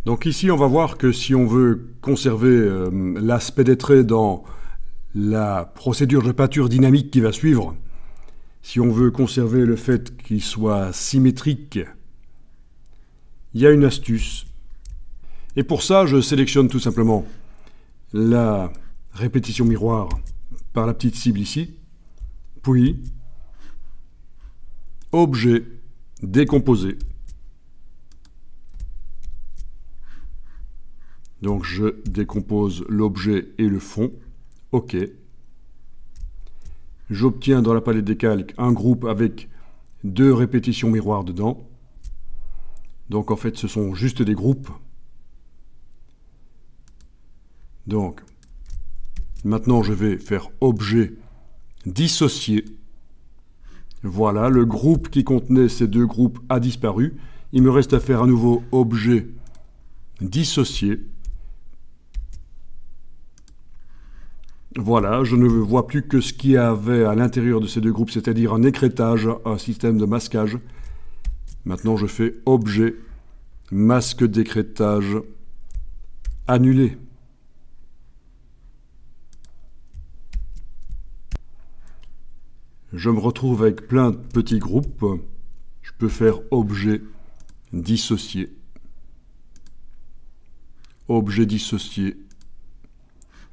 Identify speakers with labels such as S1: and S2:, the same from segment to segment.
S1: Donc ici, on va voir que si on veut conserver l'aspect des traits dans la procédure de peinture dynamique qui va suivre, si on veut conserver le fait qu'il soit symétrique, il y a une astuce. Et pour ça, je sélectionne tout simplement la répétition miroir par la petite cible ici, puis objet, décomposer. Donc je décompose l'objet et le fond. OK. J'obtiens dans la palette des calques un groupe avec 2 répétitions miroirs dedans. Donc en fait ce sont juste des groupes. Donc maintenant je vais faire objet dissocié. Voilà, le groupe qui contenait ces 2 groupes a disparu. Il me reste à faire à nouveau objet dissocié. Voilà, je ne vois plus que ce qu'il y avait à l'intérieur de ces 2 groupes, c'est-à-dire un écrêtage, un système de masquage. Maintenant, je fais objet, masque d'écrêtage, annulé. Je me retrouve avec plein de petits groupes. Je peux faire objet dissocié. Objet dissocié.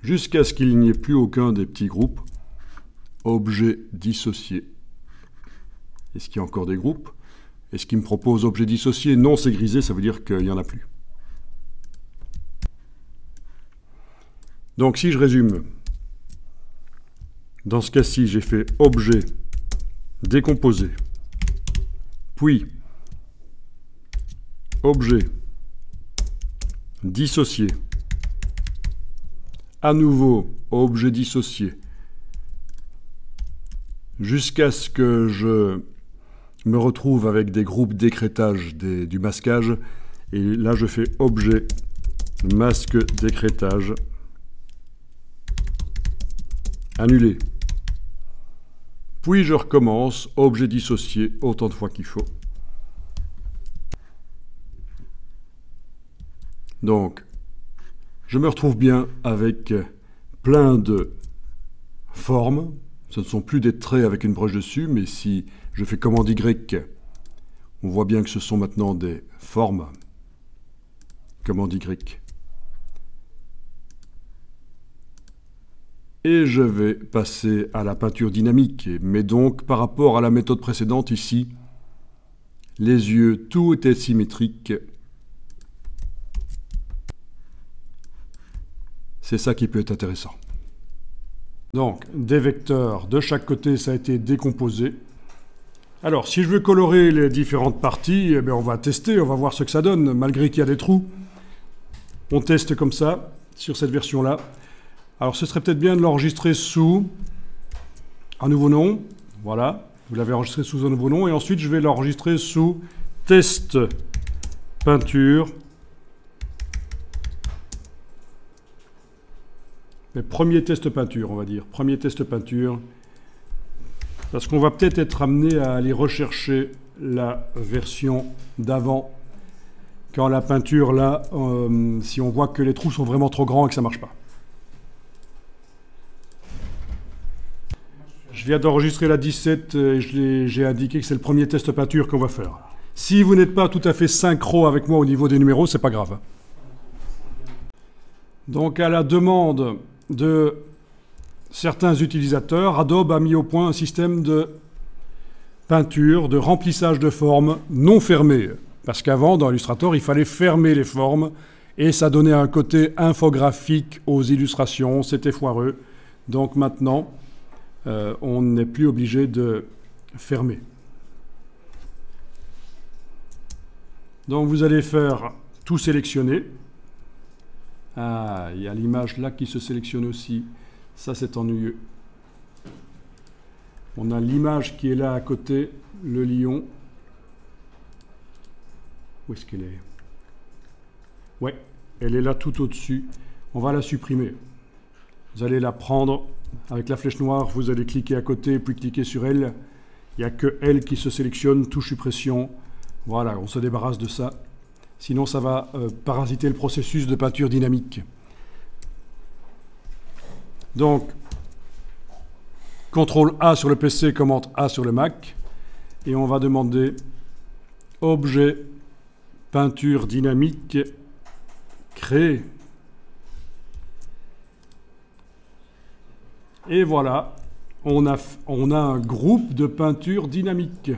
S1: Jusqu'à ce qu'il n'y ait plus aucun des petits groupes. Objet dissocié. Est-ce qu'il y a encore des groupes? Est-ce qu'il me propose objet dissocié? Non, c'est grisé, ça veut dire qu'il n'y en a plus. Donc si je résume, dans ce cas-ci, j'ai fait objet décomposé, puis objet dissocié, à nouveau objet dissocié, jusqu'à ce que je me retrouve avec des groupes d'écrêtage du masquage, et là je fais objet masque d'écrêtage, annulé. Puis je recommence, objet dissocié, autant de fois qu'il faut. Donc, je me retrouve bien avec plein de formes. Ce ne sont plus des traits avec une broche dessus, mais si je fais commande Y, on voit bien que ce sont maintenant des formes. Commande Y. Et je vais passer à la peinture dynamique. Mais donc, par rapport à la méthode précédente ici, les yeux, tout était symétrique. C'est ça qui peut être intéressant. Donc, des vecteurs de chaque côté, ça a été décomposé. Alors, si je veux colorer les différentes parties, eh bien, on va tester, on va voir ce que ça donne, malgré qu'il y a des trous. On teste comme ça, sur cette version-là. Alors, ce serait peut-être bien de l'enregistrer sous un nouveau nom. Voilà, vous l'avez enregistré sous un nouveau nom. Et ensuite, je vais l'enregistrer sous test peinture. Mais premier test peinture, on va dire. Premier test peinture. Parce qu'on va peut-être être amené à aller rechercher la version d'avant. Quand la peinture, là, si on voit que les trous sont vraiment trop grands et que ça ne marche pas. Je viens d'enregistrer la 17 et j'ai indiqué que c'est le premier test peinture qu'on va faire. Si vous n'êtes pas tout à fait synchro avec moi au niveau des numéros, c'est pas grave. Donc à la demande de certains utilisateurs, Adobe a mis au point un système de peinture, de remplissage de formes non fermées. Parce qu'avant, dans Illustrator, il fallait fermer les formes et ça donnait un côté infographique aux illustrations, c'était foireux. Donc maintenant, on n'est plus obligé de fermer. Donc vous allez faire tout sélectionner. Ah, il y a l'image là qui se sélectionne aussi. Ça, c'est ennuyeux. On a l'image qui est là à côté, le lion. Où est-ce qu'elle est? Ouais, elle est là tout au-dessus. On va la supprimer. Vous allez la prendre avec la flèche noire, vous allez cliquer à côté, puis cliquer sur elle. Il n'y a que elle qui se sélectionne, touche suppression. Voilà, on se débarrasse de ça. Sinon, ça va parasiter le processus de peinture dynamique. Donc, CTRL A sur le PC, commande A sur le Mac. Et on va demander objet peinture dynamique créé. Et voilà, on a un groupe de peinture dynamique.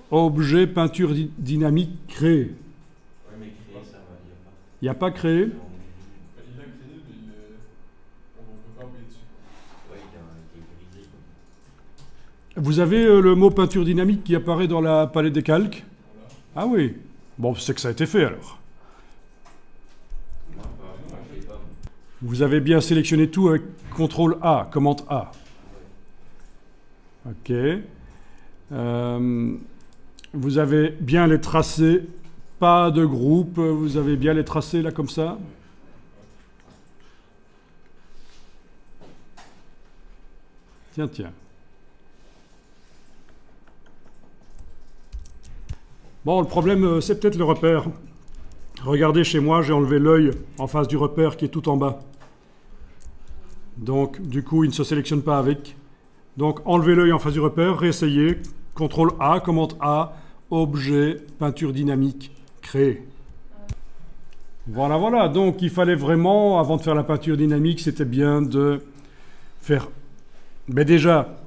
S1: Objet peinture dynamique créé. Il n'y a pas créé.
S2: Il a créé, mais on ne peut pas appuyer dessus.
S1: Vous avez le mot peinture dynamique qui apparaît dans la palette des calques?
S2: Voilà.
S1: Ah oui. Bon, c'est que ça a été fait alors. Vous avez bien sélectionné tout avec CTRL A, commande A. OK. Vous avez bien les tracés, pas de groupe, vous avez bien les tracés là comme ça. Tiens, tiens. Bon, le problème, c'est peut-être le repère. Regardez, chez moi, j'ai enlevé l'œil en face du repère qui est tout en bas. Donc, du coup, il ne se sélectionne pas avec. Donc, enlevez l'œil en face du repère, réessayez. CTRL A, commande A, objet, peinture dynamique, créé. Voilà, voilà. Donc, il fallait vraiment, avant de faire la peinture dynamique, c'était bien de faire, mais déjà,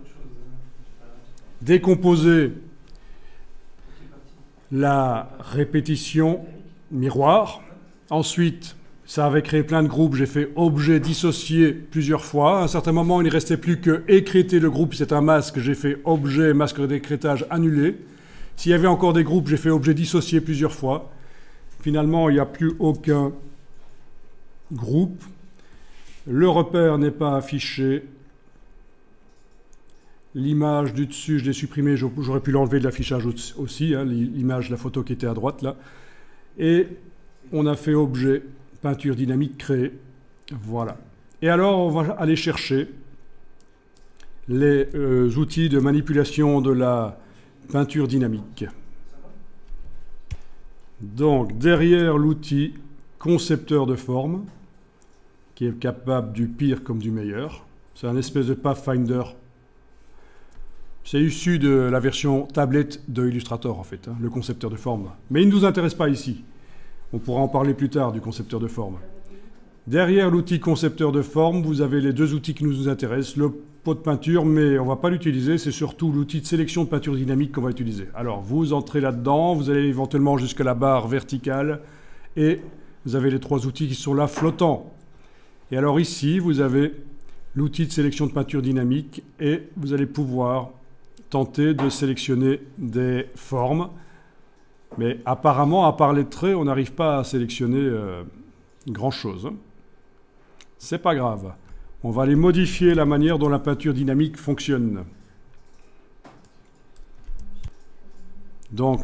S1: décomposer la répétition miroir. Ensuite, ça avait créé plein de groupes. J'ai fait objet dissocié plusieurs fois. À un certain moment, il ne restait plus que écréter le groupe. C'est un masque. J'ai fait objet, masque d'écrétage annulé. S'il y avait encore des groupes, j'ai fait objet dissocié plusieurs fois. Finalement, il n'y a plus aucun groupe. Le repère n'est pas affiché. L'image du dessus, je l'ai supprimée. J'aurais pu l'enlever de l'affichage aussi. Hein, l'image, la photo qui était à droite là. Et on a fait objet, peinture dynamique créée. Voilà. Et alors, on va aller chercher les outils de manipulation de la peinture dynamique. Donc, derrière l'outil concepteur de forme, qui est capable du pire comme du meilleur, c'est un espèce de Pathfinder. C'est issu de la version tablette de Illustrator, en fait, hein, le concepteur de forme. Mais il ne nous intéresse pas ici. On pourra en parler plus tard du concepteur de forme. Derrière l'outil concepteur de forme, vous avez les deux outils qui nous intéressent. Le pot de peinture, mais on ne va pas l'utiliser. C'est surtout l'outil de sélection de peinture dynamique qu'on va utiliser. Alors, vous entrez là-dedans. Vous allez éventuellement jusqu'à la barre verticale. Et vous avez les trois outils qui sont là flottants. Et alors ici, vous avez l'outil de sélection de peinture dynamique. Et vous allez pouvoir tenter de sélectionner des formes. Mais apparemment, à part les traits, on n'arrive pas à sélectionner grand-chose. C'est pas grave. On va aller modifier la manière dont la peinture dynamique fonctionne. Donc,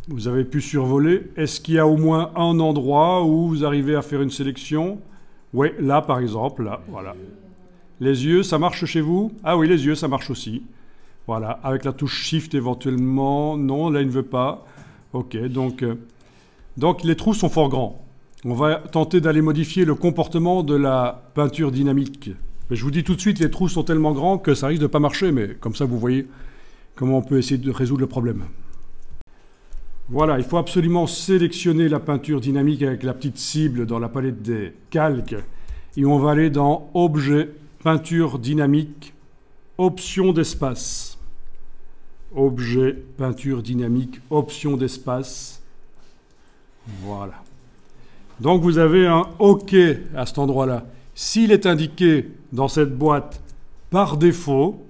S1: vous avez pu survoler. Est-ce qu'il y a au moins un endroit où vous arrivez à faire une sélection? Oui, là par exemple, là, voilà. Les yeux, ça marche chez vous? Ah oui, les yeux, ça marche aussi. Voilà, avec la touche Shift éventuellement. Non, là, il ne veut pas. Ok, donc les trous sont fort grands. On va tenter d'aller modifier le comportement de la peinture dynamique. Mais je vous dis tout de suite, les trous sont tellement grands que ça risque de ne pas marcher, mais comme ça, vous voyez comment on peut essayer de résoudre le problème. Voilà, il faut absolument sélectionner la peinture dynamique avec la petite cible dans la palette des calques. Et on va aller dans Objet, Peinture dynamique, Option d'espace. Objet, peinture dynamique, option d'espace. Voilà. Donc vous avez un OK à cet endroit-là. S'il est indiqué dans cette boîte par défaut,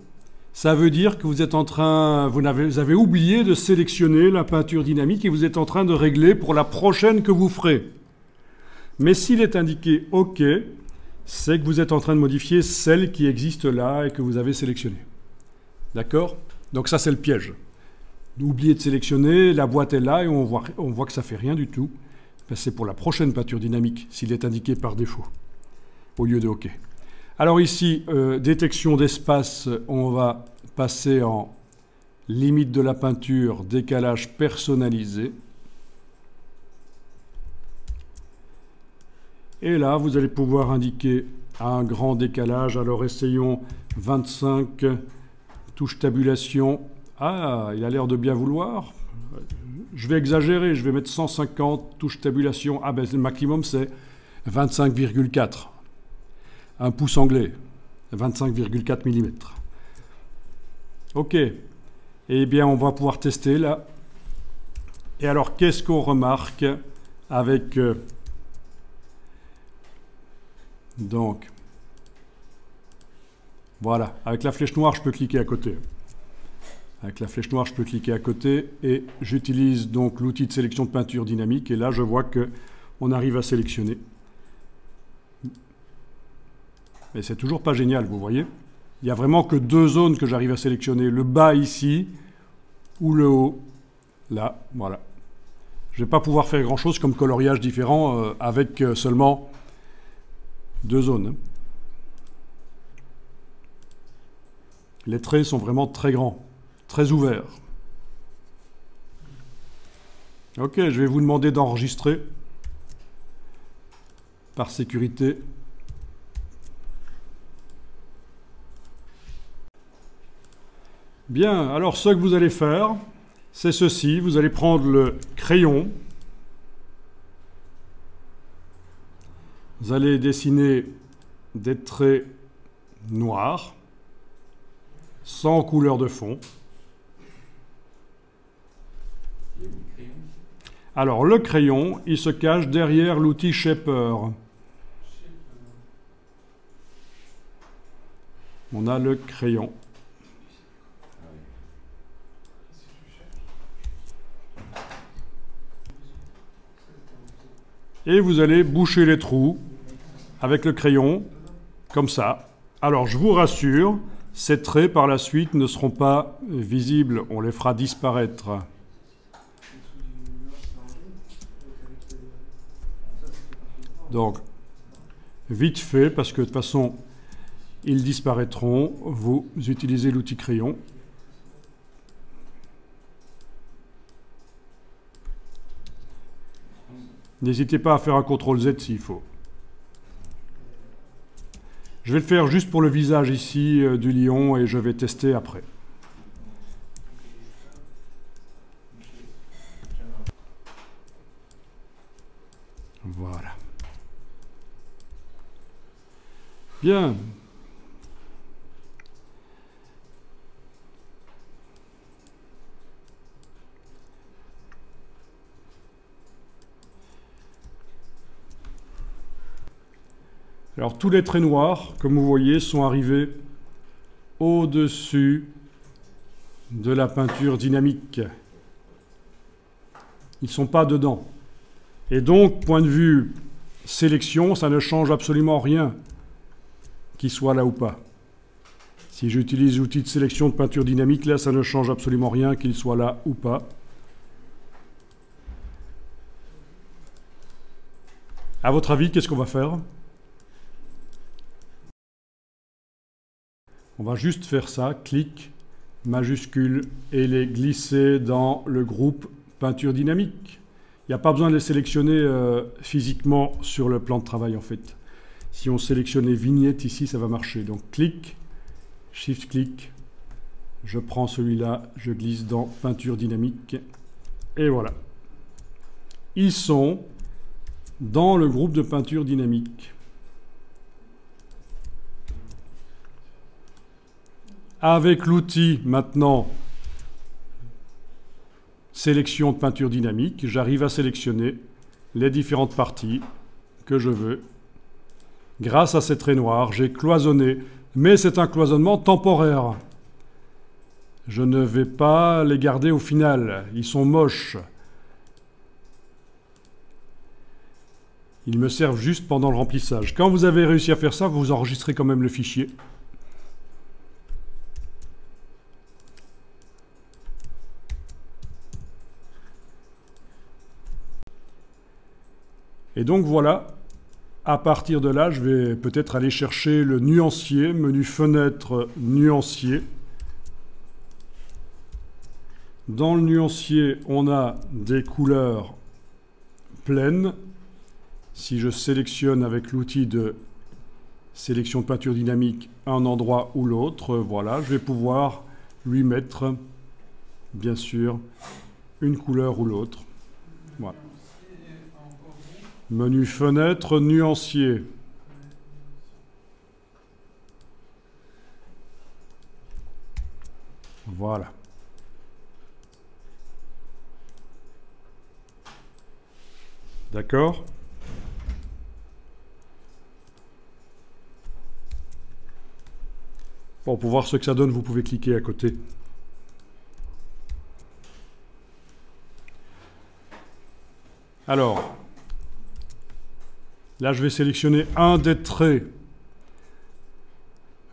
S1: ça veut dire que vous êtes en train, vous avez oublié de sélectionner la peinture dynamique et vous êtes en train de régler pour la prochaine que vous ferez. Mais s'il est indiqué OK, c'est que vous êtes en train de modifier celle qui existe là et que vous avez sélectionnée. D'accord ? Donc ça, c'est le piège. Oubliez de sélectionner, la boîte est là et on voit que ça ne fait rien du tout. C'est pour la prochaine peinture dynamique, s'il est indiqué par défaut, au lieu de OK. Alors ici, détection d'espace, on va passer en limite de la peinture, décalage personnalisé. Et là, vous allez pouvoir indiquer un grand décalage. Alors essayons 25, touche tabulation. Ah, il a l'air de bien vouloir. Je vais exagérer, je vais mettre 150, touche tabulation. Ah ben le maximum c'est 25,4. Un pouce anglais, 25,4 mm. Ok. Eh bien, on va pouvoir tester là. Et alors, qu'est-ce qu'on remarque avec... donc, voilà. Avec la flèche noire, je peux cliquer à côté. Avec la flèche noire, je peux cliquer à côté. Et j'utilise donc l'outil de sélection de peinture dynamique. Et là, je vois qu'on arrive à sélectionner. Mais c'est toujours pas génial, vous voyez. Il n'y a vraiment que deux zones que j'arrive à sélectionner. Le bas ici, ou le haut, là, voilà. Je ne vais pas pouvoir faire grand-chose comme coloriage différent avec seulement deux zones. Les traits sont vraiment très grands, très ouverts. Ok, je vais vous demander d'enregistrer par sécurité. Bien, alors ce que vous allez faire, c'est ceci. Vous allez prendre le crayon. Vous allez dessiner des traits noirs, sans couleur de fond. Alors le crayon, il se cache derrière l'outil Shaper. On a le crayon. Et vous allez boucher les trous avec le crayon, comme ça. Alors je vous rassure, ces traits par la suite ne seront pas visibles, on les fera disparaître. Donc, vite fait, parce que de toute façon, ils disparaîtront, vous utilisez l'outil crayon. N'hésitez pas à faire un CTRL-Z s'il faut. Je vais le faire juste pour le visage ici du lion et je vais tester après. Voilà. Bien. Alors tous les traits noirs, comme vous voyez, sont arrivés au-dessus de la peinture dynamique. Ils ne sont pas dedans. Et donc, point de vue sélection, ça ne change absolument rien qu'il soit là ou pas. Si j'utilise l'outil de sélection de peinture dynamique, là, ça ne change absolument rien qu'il soit là ou pas. À votre avis, qu'est-ce qu'on va faire ? On va juste faire ça, clic, majuscule, et les glisser dans le groupe peinture dynamique. Il n'y a pas besoin de les sélectionner physiquement sur le plan de travail en fait. Si on sélectionnait vignette ici, ça va marcher. Donc clic, shift-clic, je prends celui-là, je glisse dans peinture dynamique, et voilà. Ils sont dans le groupe de peinture dynamique. Avec l'outil maintenant sélection de peinture dynamique, j'arrive à sélectionner les différentes parties que je veux. Grâce à ces traits noirs, j'ai cloisonné, mais c'est un cloisonnement temporaire. Je ne vais pas les garder au final, ils sont moches. Ils me servent juste pendant le remplissage. Quand vous avez réussi à faire ça, vous enregistrez quand même le fichier. Et donc voilà, à partir de là, je vais peut-être aller chercher le nuancier, menu fenêtre nuancier. Dans le nuancier, on a des couleurs pleines. Si je sélectionne avec l'outil de sélection de peinture dynamique un endroit ou l'autre, voilà, je vais pouvoir lui mettre, bien sûr, une couleur ou l'autre. Voilà. Menu fenêtre, nuancier. Voilà. D'accord? Bon, pour voir ce que ça donne, vous pouvez cliquer à côté. Alors, là, je vais sélectionner un des traits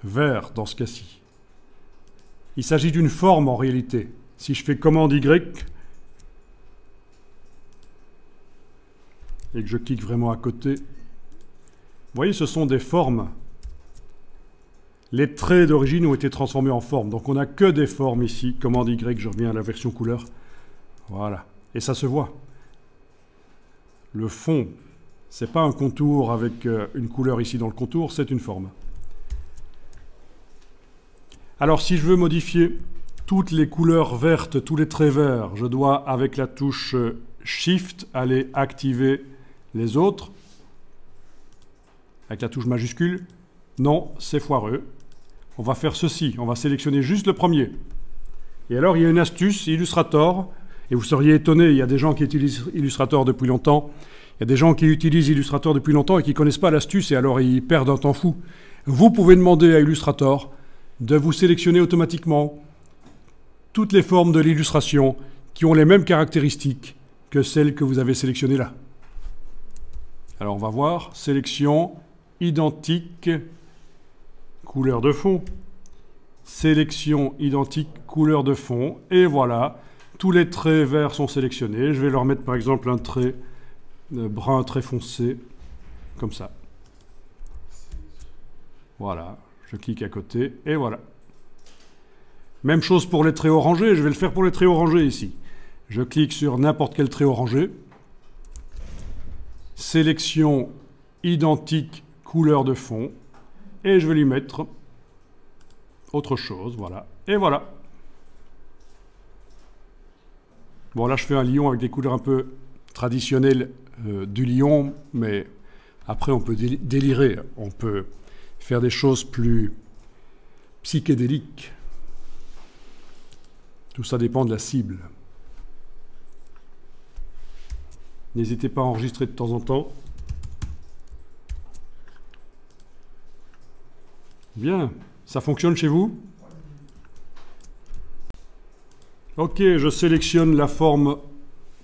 S1: verts dans ce cas-ci. Il s'agit d'une forme en réalité. Si je fais commande Y et que je clique vraiment à côté, vous voyez, ce sont des formes. Les traits d'origine ont été transformés en formes. Donc on n'a que des formes ici. Commande Y, je reviens à la version couleur. Voilà. Et ça se voit. Le fond, c'est pas un contour avec une couleur ici dans le contour, c'est une forme. Alors si je veux modifier toutes les couleurs vertes, tous les traits verts, je dois, avec la touche Shift, aller activer les autres. Avec la touche majuscule. Non, c'est foireux. On va faire ceci, on va sélectionner juste le premier. Et alors, il y a une astuce, Illustrator, et vous seriez étonné, il y a des gens qui utilisent Illustrator depuis longtemps, il y a des gens qui utilisent Illustrator depuis longtemps et qui ne connaissent pas l'astuce, et alors ils perdent un temps fou. Vous pouvez demander à Illustrator de vous sélectionner automatiquement toutes les formes de l'illustration qui ont les mêmes caractéristiques que celles que vous avez sélectionnées là. Alors on va voir, sélection, identique, couleur de fond, sélection, identique, couleur de fond, et voilà, tous les traits verts sont sélectionnés. Je vais leur mettre par exemple un trait brun très foncé, comme ça. Voilà, je clique à côté, et voilà. Même chose pour les traits orangés, je vais le faire pour les traits orangés ici. Je clique sur n'importe quel trait orangé, sélection, identique, couleur de fond, et je vais lui mettre autre chose, voilà, et voilà. Bon, là je fais un lion avec des couleurs un peu traditionnelles du lion, mais après on peut délirer, on peut faire des choses plus psychédéliques. Tout ça dépend de la cible. N'hésitez pas à enregistrer de temps en temps. Bien, ça fonctionne chez vous? Ok, je sélectionne la forme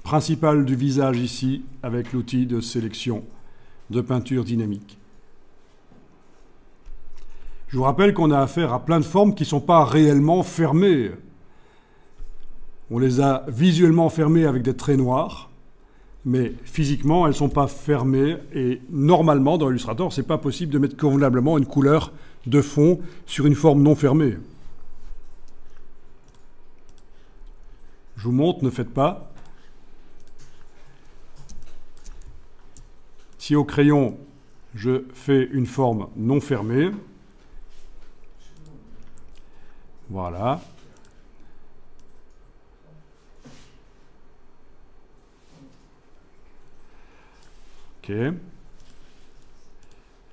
S1: principale du visage ici avec l'outil de sélection de peinture dynamique. Je vous rappelle qu'on a affaire à plein de formes qui ne sont pas réellement fermées. On les a visuellement fermées avec des traits noirs, mais physiquement, elles ne sont pas fermées. Et normalement, dans Illustrator, ce n'est pas possible de mettre convenablement une couleur de fond sur une forme non fermée. Je vous montre, ne faites pas. Si au crayon, je fais une forme non fermée, voilà. Ok.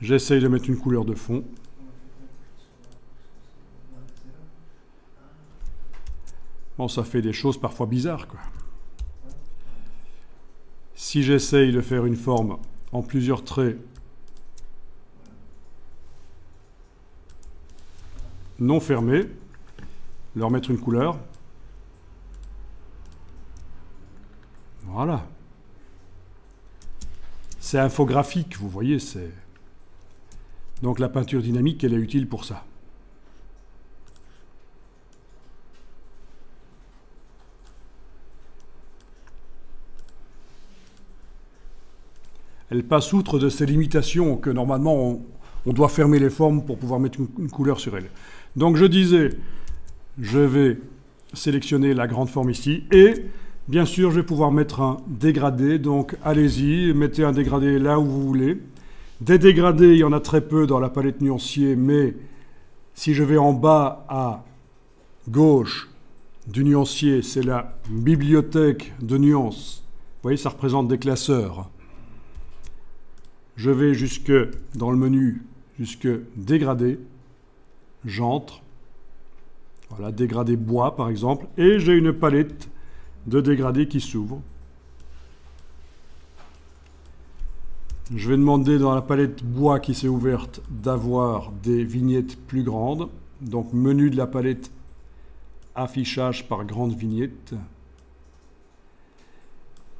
S1: J'essaye de mettre une couleur de fond. Bon, ça fait des choses parfois bizarres, quoi. Si j'essaye de faire une forme en plusieurs traits non fermés, leur mettre une couleur. Voilà. C'est infographique, vous voyez, c'est... Donc la peinture dynamique, elle est utile pour ça. Elle passe outre de ces limitations que normalement on doit fermer les formes pour pouvoir mettre une couleur sur elles. Donc je disais, je vais sélectionner la grande forme ici. Et bien sûr, je vais pouvoir mettre un dégradé. Donc allez-y, mettez un dégradé là où vous voulez. Des dégradés, il y en a très peu dans la palette nuancier, mais si je vais en bas à gauche du nuancier, c'est la bibliothèque de nuances. Vous voyez, ça représente des classeurs. Je vais jusque dans le menu, jusque dégradé. J'entre. Voilà, dégradé bois par exemple. Et j'ai une palette de dégradés qui s'ouvre. Je vais demander dans la palette bois qui s'est ouverte d'avoir des vignettes plus grandes. Donc menu de la palette affichage par grande vignette.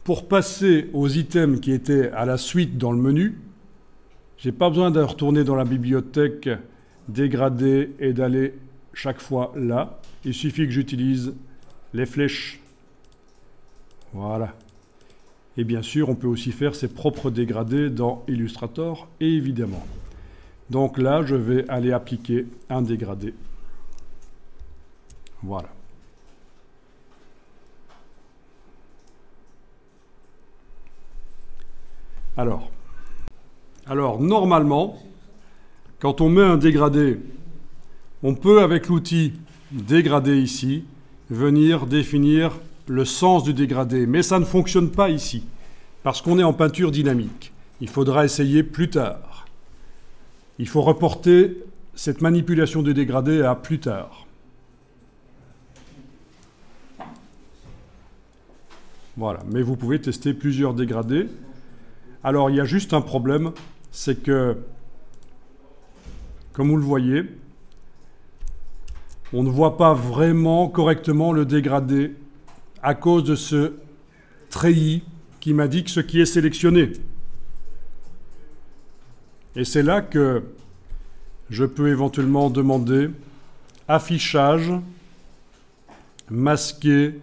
S1: Pour passer aux items qui étaient à la suite dans le menu, j'ai pas besoin de retourner dans la bibliothèque dégradée et d'aller chaque fois là. Il suffit que j'utilise les flèches. Voilà. Et bien sûr, on peut aussi faire ses propres dégradés dans Illustrator, évidemment. Donc là, je vais aller appliquer un dégradé. Voilà. Alors, normalement, quand on met un dégradé, on peut, avec l'outil dégradé ici, venir définir le sens du dégradé. Mais ça ne fonctionne pas ici, parce qu'on est en peinture dynamique. Il faudra essayer plus tard. Il faut reporter cette manipulation du dégradé à plus tard. Voilà, mais vous pouvez tester plusieurs dégradés. Alors, il y a juste un problème, c'est que, comme vous le voyez, on ne voit pas vraiment correctement le dégradé à cause de ce treillis qui m'indique ce qui est sélectionné. Et c'est là que je peux éventuellement demander affichage, masquer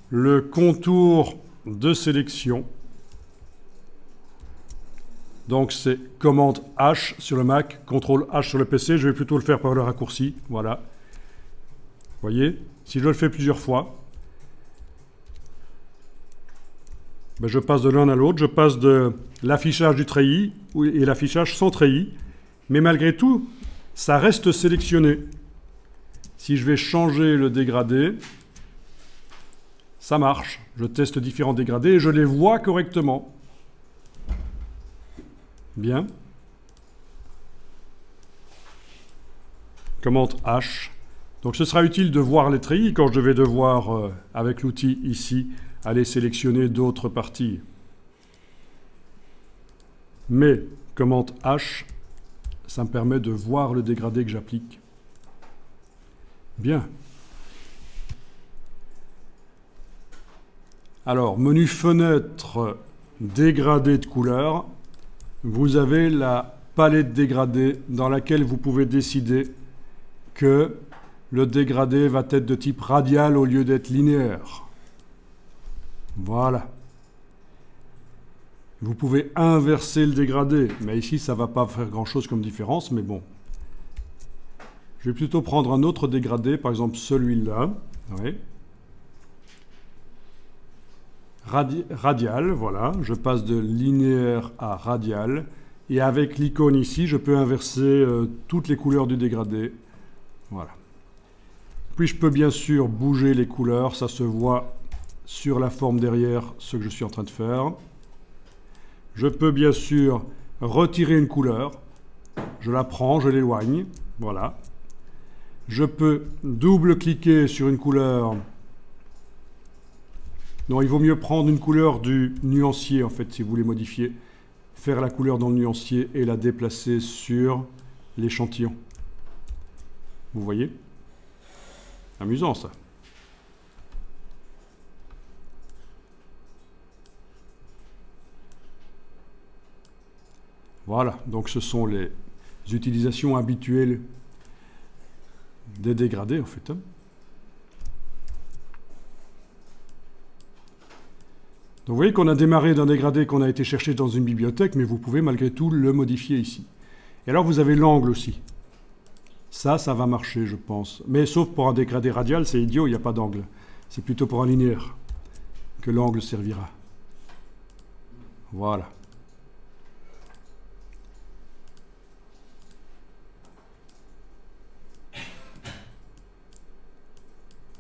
S1: le contour de sélection. Donc c'est commande H sur le Mac, CTRL H sur le PC. Je vais plutôt le faire par le raccourci. Voilà. Vous voyez, si je le fais plusieurs fois, ben je passe de l'un à l'autre. Je passe de l'affichage du treillis et l'affichage sans treillis. Mais malgré tout, ça reste sélectionné. Si je vais changer le dégradé, ça marche. Je teste différents dégradés et je les vois correctement. Bien. Commande H. Donc ce sera utile de voir les treillis quand je vais devoir, avec l'outil ici, aller sélectionner d'autres parties. Mais commande H, ça me permet de voir le dégradé que j'applique. Bien. Alors, menu fenêtre, dégradé de couleur. Vous avez la palette dégradée dans laquelle vous pouvez décider que le dégradé va être de type radial au lieu d'être linéaire. Voilà. Vous pouvez inverser le dégradé, mais ici ça ne va pas faire grand-chose comme différence, mais bon. Je vais plutôt prendre un autre dégradé, par exemple celui-là. Oui. Radial, voilà. Je passe de linéaire à radial. Et avec l'icône ici, je peux inverser toutes les couleurs du dégradé. Voilà. Puis je peux bien sûr bouger les couleurs, ça se voit sur la forme derrière ce que je suis en train de faire. Je peux bien sûr retirer une couleur, je la prends, je l'éloigne, voilà. Je peux double-cliquer sur une couleur. Non, il vaut mieux prendre une couleur du nuancier en fait si vous voulez modifier. Faire la couleur dans le nuancier et la déplacer sur l'échantillon. Vous voyez ? Amusant ça. Voilà, donc ce sont les utilisations habituelles des dégradés en fait. Donc vous voyez qu'on a démarré d'un dégradé qu'on a été chercher dans une bibliothèque, mais vous pouvez malgré tout le modifier ici. Et alors vous avez l'angle aussi. Ça va marcher, je pense. Mais sauf pour un dégradé radial, c'est idiot, il n'y a pas d'angle. C'est plutôt pour un linéaire que l'angle servira. Voilà.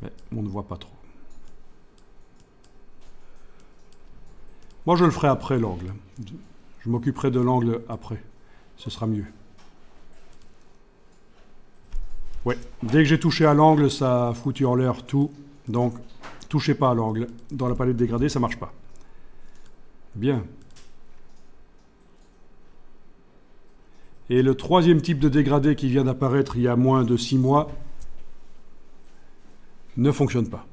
S1: Mais on ne voit pas trop. Moi, je le ferai après l'angle. Je m'occuperai de l'angle après. Ce sera mieux. Ouais, dès que j'ai touché à l'angle, ça a foutu en l'air tout. Donc, touchez pas à l'angle. Dans la palette dégradée, ça marche pas. Bien. Et le troisième type de dégradé qui vient d'apparaître il y a moins de 6 mois ne fonctionne pas.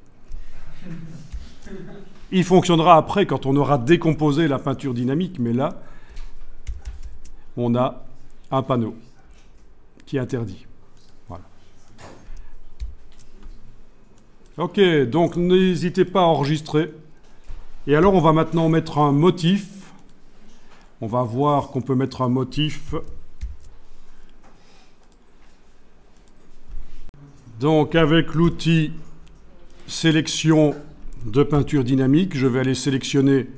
S1: Il fonctionnera après quand on aura décomposé la peinture dynamique, mais là, on a un panneau qui est interdit. Voilà. Ok, donc n'hésitez pas à enregistrer. Et alors, on va maintenant mettre un motif. On va voir qu'on peut mettre un motif. Donc, avec l'outil sélection de peinture dynamique, je vais aller sélectionner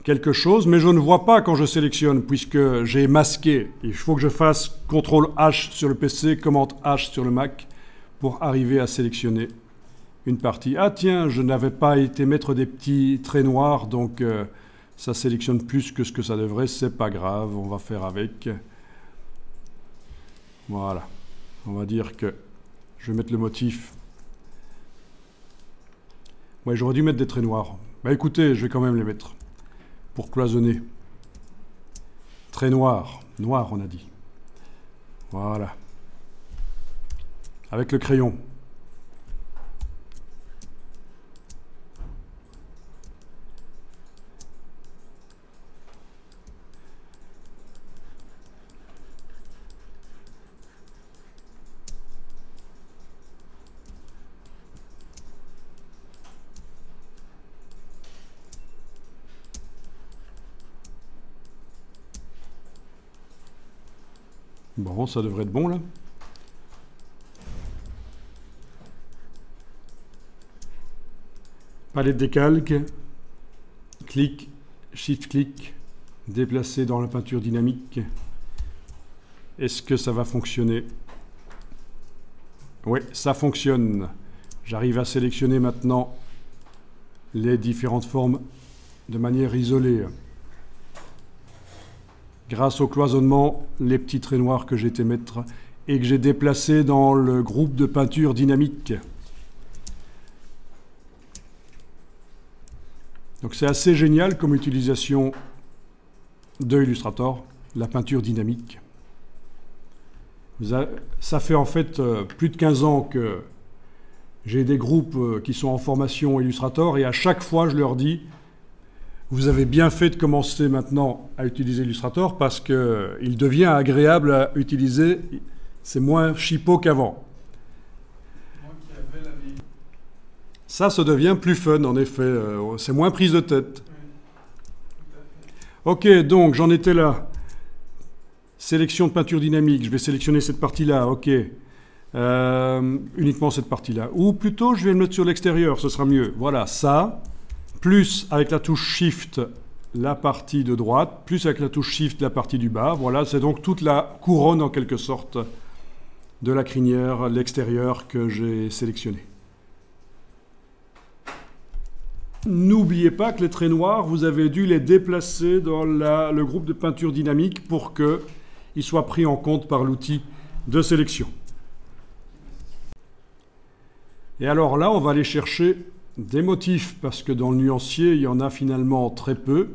S1: quelque chose, mais je ne vois pas quand je sélectionne, puisque j'ai masqué. Il faut que je fasse CTRL-H sur le PC, Command-H sur le Mac, pour arriver à sélectionner une partie. Ah tiens, je n'avais pas été mettre des petits traits noirs, donc ça sélectionne plus que ce que ça devrait, c'est pas grave, on va faire avec. Voilà, on va dire que je vais mettre le motif. Ouais, j'aurais dû mettre des traits noirs. Bah écoutez, je vais quand même les mettre. Pour cloisonner. Très noir. Noir, on a dit. Voilà. Avec le crayon. Bon, ça devrait être bon, là. Palette décalque. Clic, Shift-clic. Déplacer dans la peinture dynamique. Est-ce que ça va fonctionner? Oui, ça fonctionne. J'arrive à sélectionner maintenant les différentes formes de manière isolée. Grâce au cloisonnement, les petits traits noirs que j'ai été mettre et que j'ai déplacés dans le groupe de peinture dynamique. Donc c'est assez génial comme utilisation de Illustrator, la peinture dynamique. Ça fait en fait plus de 15 ans que j'ai des groupes qui sont en formation Illustrator et à chaque fois je leur dis: vous avez bien fait de commencer maintenant à utiliser Illustrator parce qu'il devient agréable à utiliser, c'est moins chipot qu'avant. Ça devient plus fun en effet, c'est moins prise de tête. Ok, donc j'en étais là. Sélection de peinture dynamique, je vais sélectionner cette partie-là, ok. Uniquement cette partie-là. Ou plutôt, je vais le mettre sur l'extérieur, ce sera mieux. Voilà, ça, plus avec la touche Shift, la partie de droite, plus avec la touche Shift, la partie du bas. Voilà, c'est donc toute la couronne, en quelque sorte, de la crinière, l'extérieur que j'ai sélectionné. N'oubliez pas que les traits noirs, vous avez dû les déplacer dans le groupe de peinture dynamique pour qu'ils soient pris en compte par l'outil de sélection. Et alors là, on va aller chercher des motifs, parce que dans le nuancier, il y en a finalement très peu.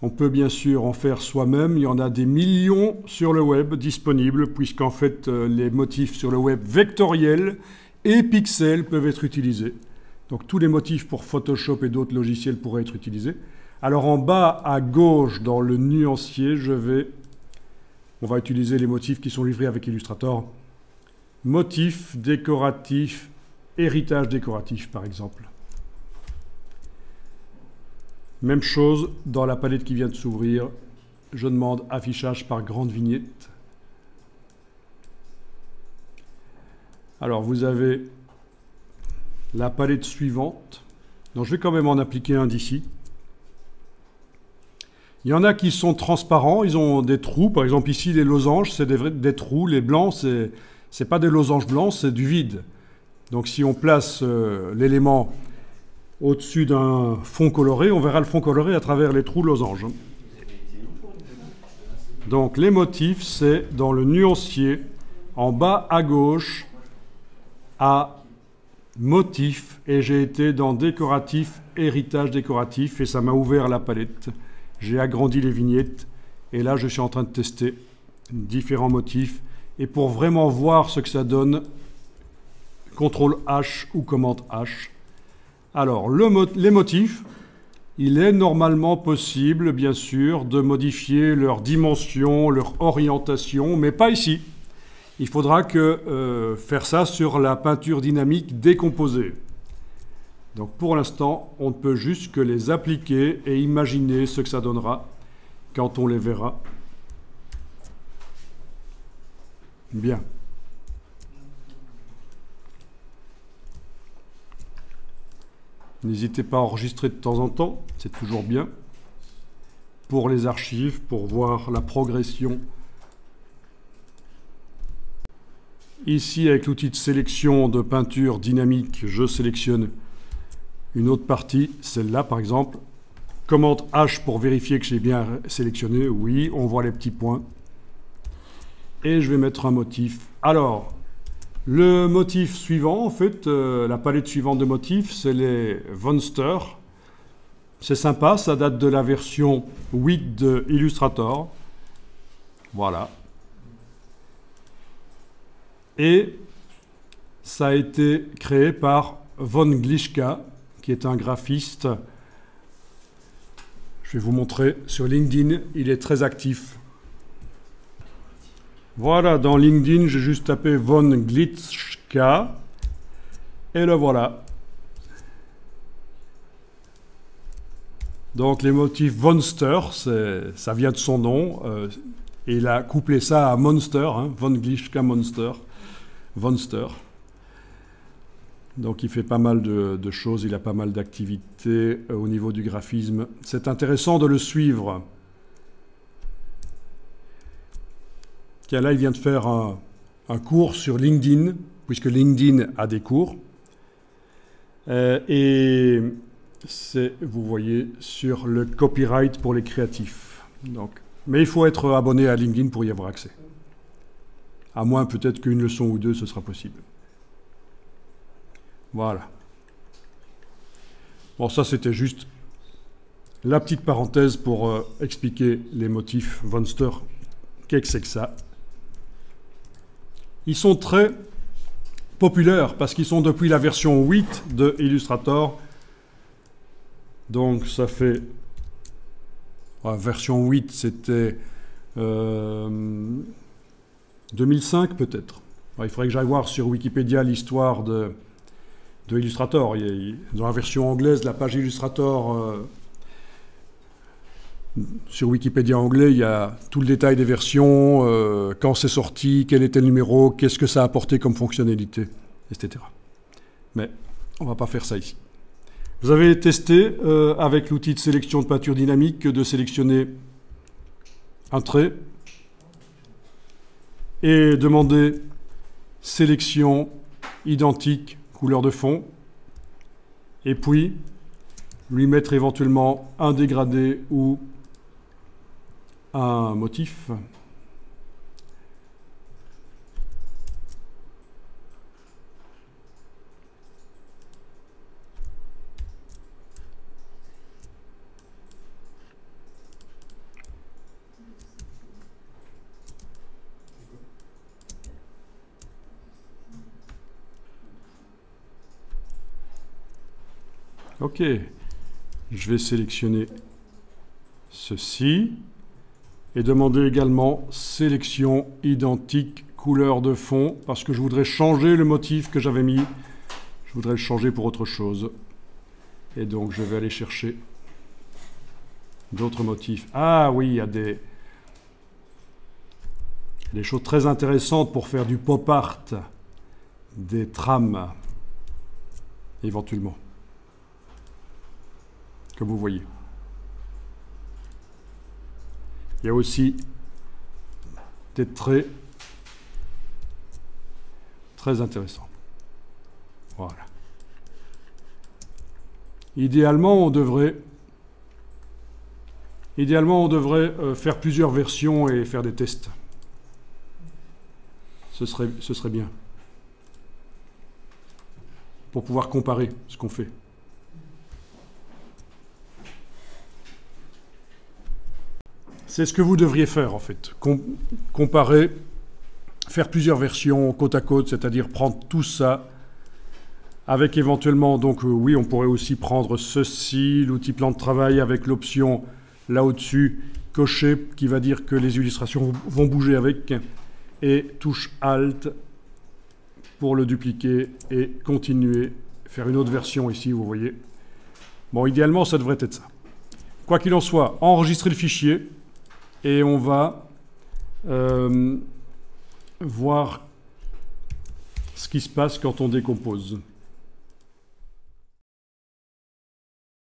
S1: On peut bien sûr en faire soi-même. Il y en a des millions sur le web disponibles, puisqu'en fait, les motifs sur le web vectoriels et pixels peuvent être utilisés. Donc tous les motifs pour Photoshop et d'autres logiciels pourraient être utilisés. Alors en bas à gauche, dans le nuancier, on va utiliser les motifs qui sont livrés avec Illustrator. Motifs décoratifs, héritage décoratif par exemple. Même chose dans la palette qui vient de s'ouvrir. Je demande affichage par grande vignette. Alors, vous avez la palette suivante. Donc, je vais quand même en appliquer un d'ici. Il y en a qui sont transparents, ils ont des trous. Par exemple, ici, les losanges, c'est des trous. Les blancs, c'est pas des losanges blancs, c'est du vide. Donc, si on place l'élément au-dessus d'un fond coloré, on verra le fond coloré à travers les trous losanges. Donc, les motifs, c'est dans le nuancier, en bas à gauche, à motif, et j'ai été dans décoratif, héritage décoratif, et ça m'a ouvert la palette. J'ai agrandi les vignettes et là je suis en train de tester différents motifs et pour vraiment voir ce que ça donne, CTRL H ou commande H. Alors les motifs, il est normalement possible bien sûr de modifier leur dimension, leur orientation, mais pas ici. Il faudra faire ça sur la peinture dynamique décomposée. Donc pour l'instant, on ne peut juste que les appliquer et imaginer ce que ça donnera quand on les verra. Bien. N'hésitez pas à enregistrer de temps en temps, c'est toujours bien. Pour les archives, pour voir la progression. Ici, avec l'outil de sélection de peinture dynamique, je sélectionne une autre partie, celle-là par exemple. Commande H pour vérifier que j'ai bien sélectionné. Oui, on voit les petits points. Et je vais mettre un motif. Alors, le motif suivant, en fait, la palette suivante de motifs, c'est les Vonster. C'est sympa, ça date de la version 8 de Illustrator. Voilà. Et ça a été créé par Von Glischka, qui est un graphiste. Je vais vous montrer sur LinkedIn, il est très actif. Voilà, dans LinkedIn, j'ai juste tapé Von Glischka, et le voilà. Donc les motifs Vonster, ça vient de son nom, et il a couplé ça à Monster, hein, Von Glischka Monster, Vonster. Donc il fait pas mal de choses, il a pas mal d'activités au niveau du graphisme. C'est intéressant de le suivre. Tiens, là, il vient de faire un cours sur LinkedIn, puisque LinkedIn a des cours. Et c'est, vous voyez, sur le copyright pour les créatifs. Donc, mais il faut être abonné à LinkedIn pour y avoir accès. À moins peut-être qu'une leçon ou deux, ce sera possible. Voilà. Bon, ça, c'était juste la petite parenthèse pour expliquer les motifs Vonster. Qu'est-ce que c'est que ça? Ils sont très populaires parce qu'ils sont depuis la version 8 de Illustrator. Donc, ça fait... version 8, c'était 2005 peut-être. Il faudrait que j'aille voir sur Wikipédia l'histoire de Illustrator. Dans la version anglaise, la page Illustrator, sur Wikipédia anglais, il y a tout le détail des versions, quand c'est sorti, quel était le numéro, qu'est-ce que ça a apporté comme fonctionnalité, etc. Mais on ne va pas faire ça ici. Vous avez testé, avec l'outil de sélection de peinture dynamique, de sélectionner un trait et demander sélection identique, couleur de fond, et puis lui mettre éventuellement un dégradé ou un motif. Ok, je vais sélectionner ceci et demander également sélection identique couleur de fond parce que je voudrais changer le motif que j'avais mis. Je voudrais le changer pour autre chose. Et donc je vais aller chercher d'autres motifs. Ah oui, il y a des choses très intéressantes pour faire du pop art. des trames, éventuellement, comme vous voyez. Il y a aussi des traits très intéressants. Voilà. Idéalement, on devrait faire plusieurs versions et faire des tests. Ce serait bien. Pour pouvoir comparer ce qu'on fait. C'est ce que vous devriez faire, en fait. Comparer, faire plusieurs versions côte à côte, c'est-à-dire prendre tout ça, avec éventuellement, donc oui, on pourrait aussi prendre ceci, l'outil plan de travail, avec l'option là au-dessus, cocher, qui va dire que les illustrations vont bouger avec, et touche Alt pour le dupliquer et continuer, faire une autre version ici, vous voyez. Bon, idéalement, ça devrait être ça. Quoi qu'il en soit, enregistrer le fichier, et on va voir ce qui se passe quand on décompose.